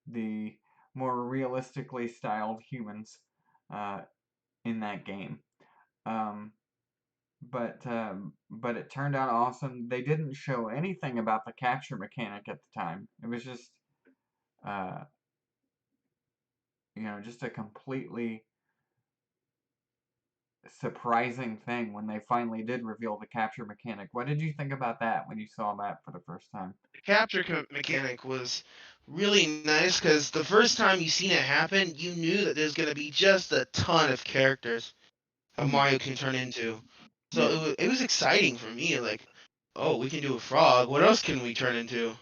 A: the more realistically styled humans uh, in that game. Um, but it turned out awesome. They didn't show anything about the capture mechanic at the time. It was just uh, just a completely surprising thing when they finally did reveal the capture mechanic. What did you think about that when you saw that for the first time?
B: The capture mechanic was really nice because the first time you seen it happen, you knew that there's gonna be just a ton of characters that
A: Hmm.
B: Mario can turn into. So
A: Yeah.
B: it was exciting for me. Like, oh, we can do a frog. What else can we turn into?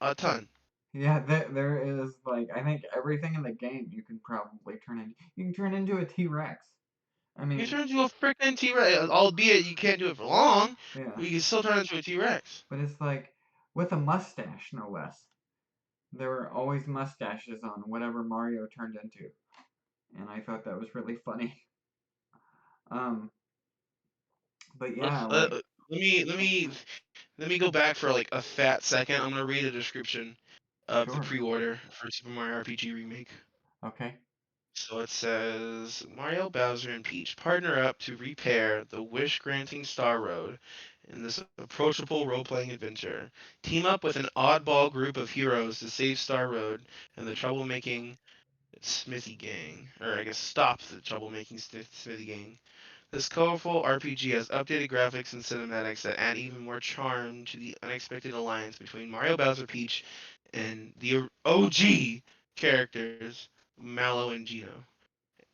B: A ton.
A: Yeah, there is like I think everything in the game you can probably turn into. You can turn into a T-Rex. I
B: You
A: mean,
B: turn into a freaking T-Rex, albeit you can't do it for long,
A: yeah,
B: but you can still turn into a T-Rex.
A: but it's like with a mustache, no less. There were always mustaches on whatever Mario turned into, and I thought that was really funny. Um, but yeah, like
B: Let me go back for like a fat second. I'm gonna read a description of the
A: sure,
B: pre-order for Super Mario RPG Remake.
A: okay.
B: So it says Mario, Bowser, and Peach partner up to repair the wish-granting Star Road in this approachable role-playing adventure. Team up with an oddball group of heroes to save Star Road and the troublemaking Smithy Gang, or I guess stop the troublemaking Smithy Gang. This colorful RPG has updated graphics and cinematics that add even more charm to the unexpected alliance between Mario, Bowser, Peach, and the OG characters, Mallow and Gino.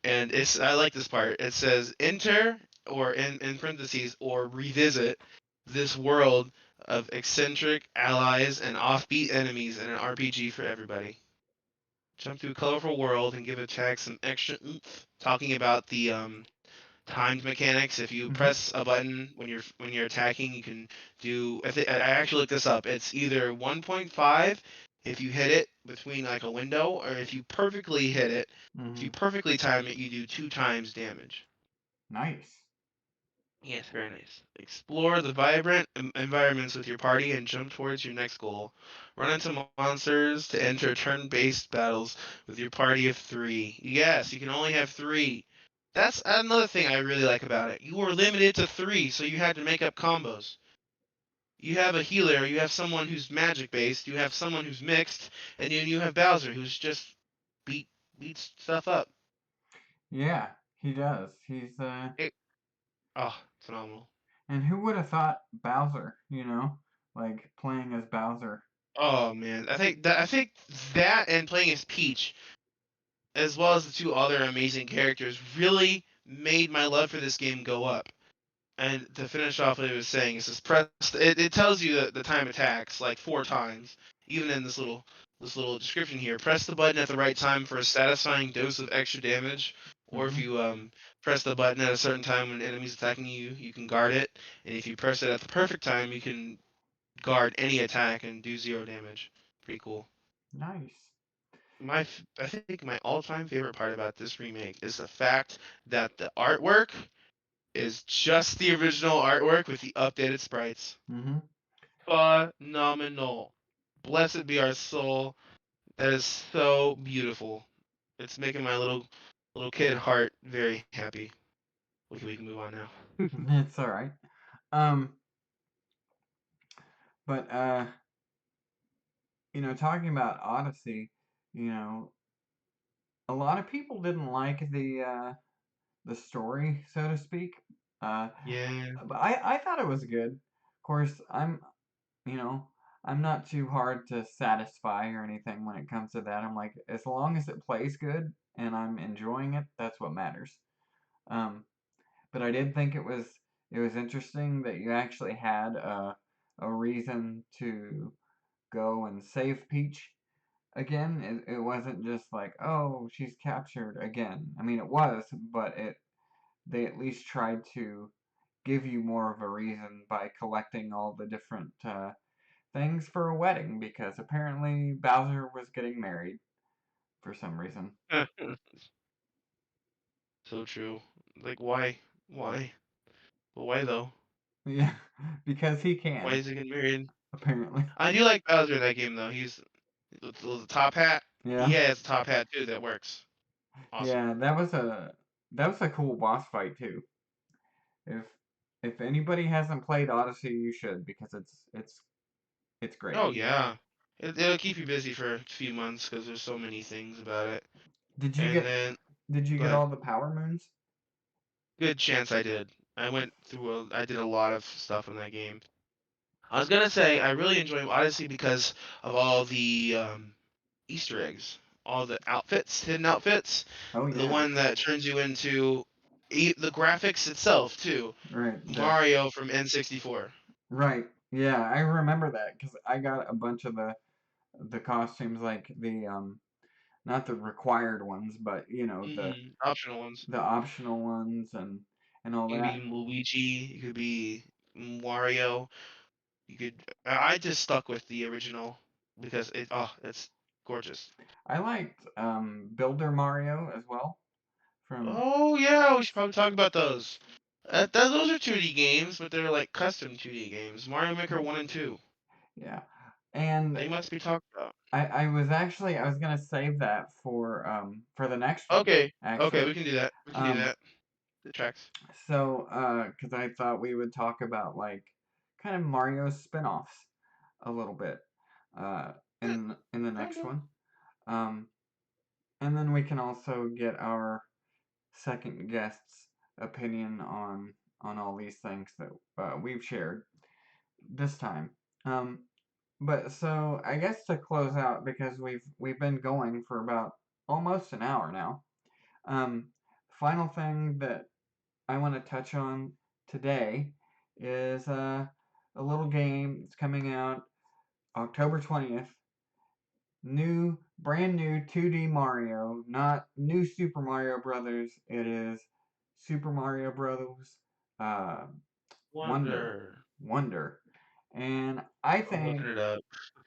B: And I like this part. It says enter or in parentheses or revisit this world of eccentric allies and offbeat enemies in an RPG for everybody. Jump through a colorful world and give attack some extra oomph. Talking about the timed mechanics. If you
A: Mm-hmm.
B: press a button when you're attacking, you can do. I actually looked this up. It's either 1.5 if you hit it between like a window, or if you perfectly hit it, if
A: Mm-hmm.
B: you perfectly time it, you do 2 times damage.
A: Nice.
B: Yes, very nice. Explore the vibrant environments with your party and jump towards your next goal. Run into monsters to enter turn-based battles with your party of 3. Yes, you can only have 3. That's another thing I really like about it. You were limited to 3, so you had to make up combos. You have a healer, you have someone who's magic-based, you have someone who's mixed, and then you have Bowser who's just beat beats stuff up.
A: Yeah, he does.
B: It, oh, phenomenal.
A: And who would have thought Bowser, like playing as Bowser?
B: Oh man, I think that and playing as Peach, as well as the two other amazing characters, really made my love for this game go up. And to finish off what it was saying, it says press. It tells you the time attacks like 4 times, even in this little description here. Press the button at the right time for a satisfying dose of extra damage, or if
A: Mm-hmm.
B: you press the button at a certain time when enemies attacking you, you can guard it. And if you press it at the perfect time, you can guard any attack and do 0 damage. Pretty cool.
A: Nice.
B: I think my all-time favorite part about this remake is the fact that the artwork is just the original artwork with the updated sprites.
A: Mm-hmm.
B: Phenomenal. Blessed be our soul. That is so beautiful. It's making my little kid heart very happy. Okay, we can move on now.
A: It's all right. Um, but talking about Odyssey, you know, a lot of people didn't like the story, so to speak. Uh,
B: Yeah.
A: but I thought it was good. Of course, you know, I'm not too hard to satisfy or anything when it comes to that. I'm like, as long as it plays good and I'm enjoying it, that's what matters. Um, but I did think it was interesting that you actually had a reason to go and save Peach again. It wasn't just like, oh, she's captured again. I mean, it was, but they at least tried to give you more of a reason by collecting all the different things for a wedding because apparently Bowser was getting married for some reason.
B: So true. Like why? Why? But why though?
A: Yeah, because he
B: Why
A: can,
B: is he getting married?
A: apparently.
B: I do like Bowser in that game though. He's the top hat. He
A: Yeah.
B: has a top hat too that works. Awesome.
A: Yeah, that was a cool boss fight too. If if anybody hasn't played Odyssey, you should because it's great.
B: Oh yeah. It'll keep you busy for a few months because there's so many things about it.
A: Did you
B: And
A: get
B: then,
A: did you
B: go
A: get
B: ahead.
A: all the power moons?
B: Good chance I did. I did a lot of stuff in that game. I was gonna say I really enjoy Odyssey because of all the Easter eggs, all the outfits, hidden outfits.
A: Oh
B: The
A: yeah.
B: one that turns you into the graphics itself too.
A: Right.
B: Mario from N64.
A: Right. Yeah, I remember that cuz I got a bunch of the costumes like the not the required ones, but
B: Optional ones.
A: the optional ones and all
B: You could be
A: that.
B: Luigi. You could be Wario. You could. I just stuck with the original because it's gorgeous.
A: I liked Builder Mario as well from
B: Oh yeah, we should probably talk about those. Those are 2D games, but they're like custom 2D games. Mario Maker 1 and 2.
A: yeah. And
B: They must be talked about.
A: I was gonna save that for the next one,
B: Okay, okay, we
A: actually.
B: can do that. We can do
A: Um,
B: that. The tracks.
A: so because I thought we would talk about like kind of Mario spin-offs a little bit uh
B: Eh,
A: in the next
B: okay.
A: one. Um, and then we can also get our second guest's opinion on all these things that we've shared this time. Um, but so I guess to close out because we've been going for about almost an hour now. Um, Final thing that I want to touch on today is a little game that's coming out October 20th. Brand new 2D Mario, not new Super Mario Brothers. It is Super Mario Brothers uh, Wonder,
B: Wonder.
A: Wonder, and I
B: I'm looking
A: think
B: it up.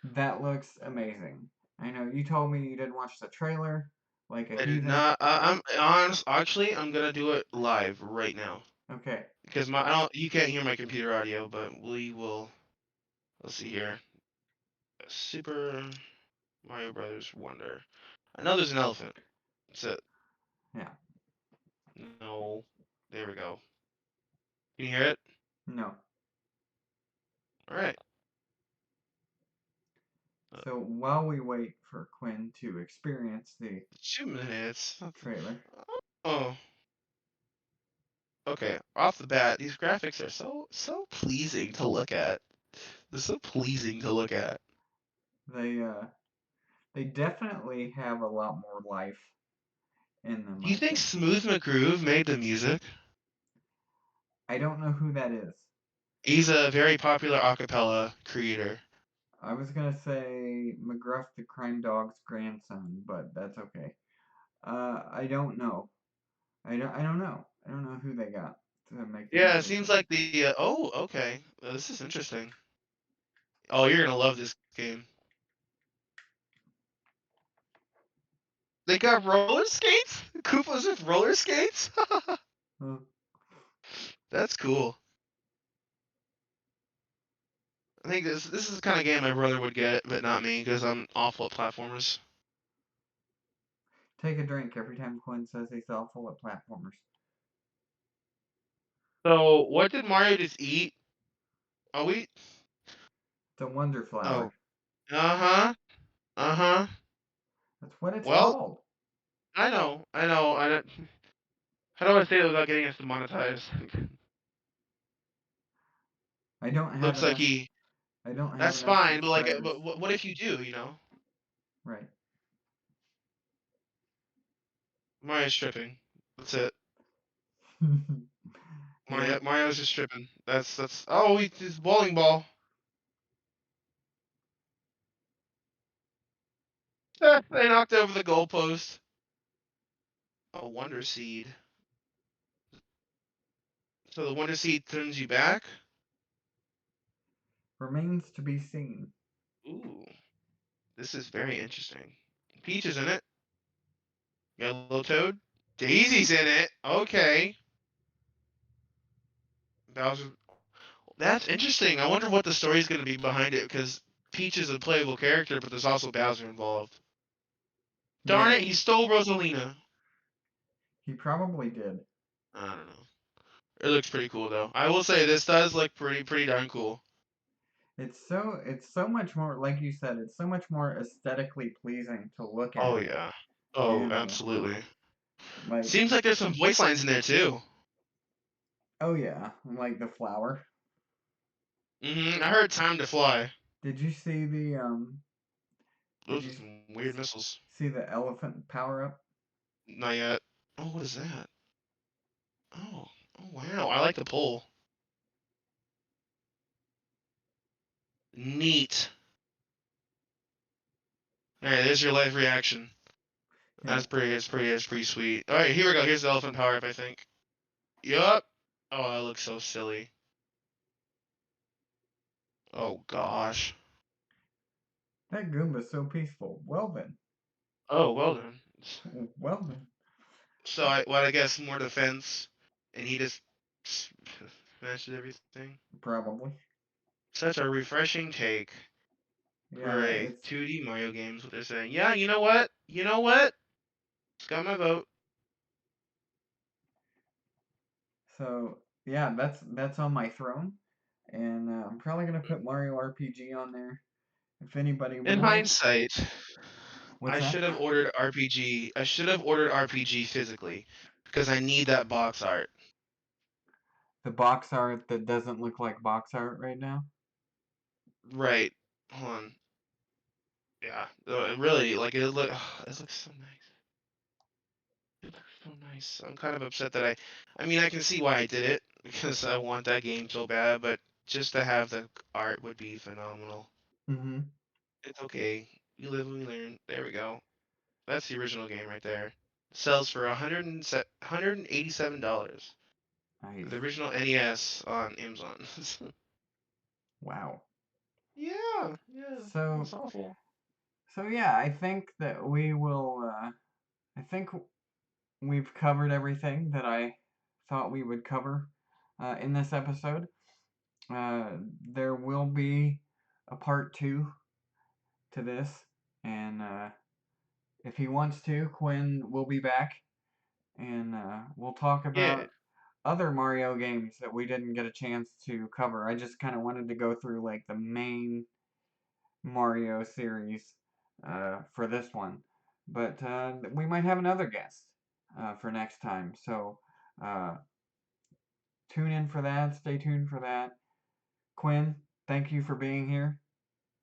A: that looks amazing. I know you told me you didn't watch the trailer like a
B: I did
A: heathen.
B: not. I'm honest. Actually, I'm gonna do it live right now
A: Okay,
B: because my I don't. You can't hear my computer audio, but we will. Let's see here. Super Mario Brothers Wonder. I know there's an elephant. That's it.
A: yeah,
B: No. There we go. Can you hear it?
A: no.
B: All right.
A: So while we wait for Quinn to experience the
B: 2 minutes.
A: trailer,
B: Oh. Okay. Off the bat, these graphics are so pleasing to look at. They're so pleasing to look at.
A: they definitely have a lot more life in them,
B: Do you
A: I
B: think
A: think.
B: Smooth McGroove made the music?
A: I don't know who that is.
B: He's a very popular acapella creator.
A: I was gonna say McGruff the crime dog's grandson, but that's okay. I don't know. I don't know. I don't know who they got to make the
B: Yeah, it
A: music
B: seems
A: for this.
B: like the oh, okay. This is interesting. Oh, you're gonna love this game. They got roller skates? Koopas with roller skates?
A: Uh,
B: That's cool. I think this is the kind of game my brother would get, but not me, because I'm awful at platformers.
A: Take a drink every time Quinn says he's awful at platformers.
B: So, what did Mario just eat? Oh, we.
A: It's a wonder
B: Oh.
A: flower.
B: Uh huh. Uh huh.
A: That's what it's
B: Well,
A: called.
B: I know. I know. I don't. How do I say it without getting us demonetized?
A: I don't have
B: Looks like
A: enough.
B: he.
A: I don't have
B: That's
A: enough
B: fine, but like,
A: subscribers.
B: but what if you do?
A: Right.
B: Mario's stripping. That's it.
A: Yep.
B: Mario's just stripping. That's. Oh, he's bowling ball. They knocked over the goalpost. A wonder seed. So the wonder seed turns you back.
A: Remains to be seen.
B: Ooh, this is very interesting. Peach is in it. Yellow Toad. Daisy's in it. Okay. Bowser. That's interesting. I wonder what the story's going to be behind it because Peach is a playable character, but there's also Bowser involved. Darn
A: Yeah,
B: it, he stole Rosalina.
A: he probably did.
B: I don't know. It looks pretty cool though. I will say this does look pretty darn cool.
A: It's so much more like you said, it's so much more aesthetically pleasing to look
B: Oh
A: at.
B: yeah. Oh,
A: And
B: absolutely.
A: like
B: Seems like there's some voice lines in there too.
A: oh yeah, like the flower.
B: I heard "Time to Fly."
A: Did you see the did
B: Those
A: you
B: are some weird missiles.
A: see the elephant power up?
B: Not yet. Oh, what is that? Oh, oh wow. I like the pole. Neat. All right, there's your live reaction.
A: Yeah.
B: That's pretty sweet. All right, here we go. Here's the elephant power up, I think. Yup. Oh, that looks so silly. Oh gosh.
A: That Goomba's so peaceful. Well then.
B: Oh, well done.
A: Well then.
B: So I guess more defense, and he just smashes everything.
A: Probably.
B: Such a refreshing take for
A: Yeah,
B: a
A: it's
B: 2D Mario game. Is what they're saying. Yeah, you know what? You know what? It's got my vote.
A: so yeah, that's on my throne. And I'm probably gonna put Mario RPG on there. If anybody
B: In
A: would like.
B: hindsight,
A: What's
B: I
A: that?
B: should have ordered RPG. I should have ordered RPG physically because I need that box art.
A: The box art that doesn't look like box art right now.
B: Right. Hold on. Yeah. Really, like it looks so nice. It looks so nice. I'm kind of upset that I mean, I can see why I did it because I want that game so bad, but just to have the art would be phenomenal.
A: Mm-hmm.
B: It's okay. You live and you learn. There we go. That's the original game right there. Sells for $187. The
A: Nice.
B: original NES on Amazon.
A: Wow.
B: Yeah, yeah,
A: So
B: that's awful.
A: so yeah, I think that we will. I think we've covered everything that I thought we would cover in this episode. There will be a part two to this, and if he wants to, Quinn will be back, and we'll talk
B: Yeah,
A: about other Mario games that we didn't get a chance to cover. I just kind of wanted to go through like the main Mario series for this one, but we might have another guest for next time. So uh, tune in for that. Stay tuned for that. Quinn, thank you for being here.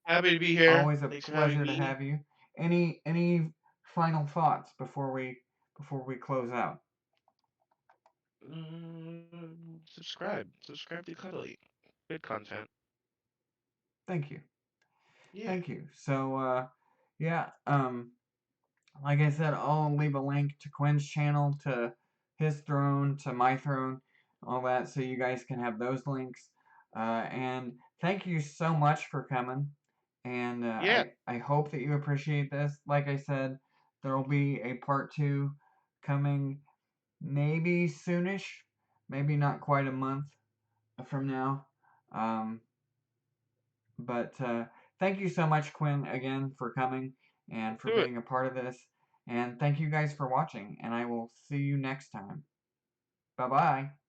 B: happy to be here.
A: Always a
B: Thanks for having
A: pleasure to
B: me.
A: have you. Any final thoughts before we close out?
B: Subscribe to Cuddly. Good content.
A: Thank you.
B: Yeah.
A: Thank you. So, yeah, like I said, I'll leave a link to Quinn's channel, to his throne, to my throne, all that, so you guys can have those links. And thank you so much for coming. And
B: Yeah.
A: I hope that you appreciate this. Like I said, there will be a part 2 coming maybe soonish, maybe not quite a month from now. Um, but thank you so much, Quinn, again for coming and for
B: Do it.
A: being a part of this. And thank you guys for watching, and I will see you next time. Bye bye.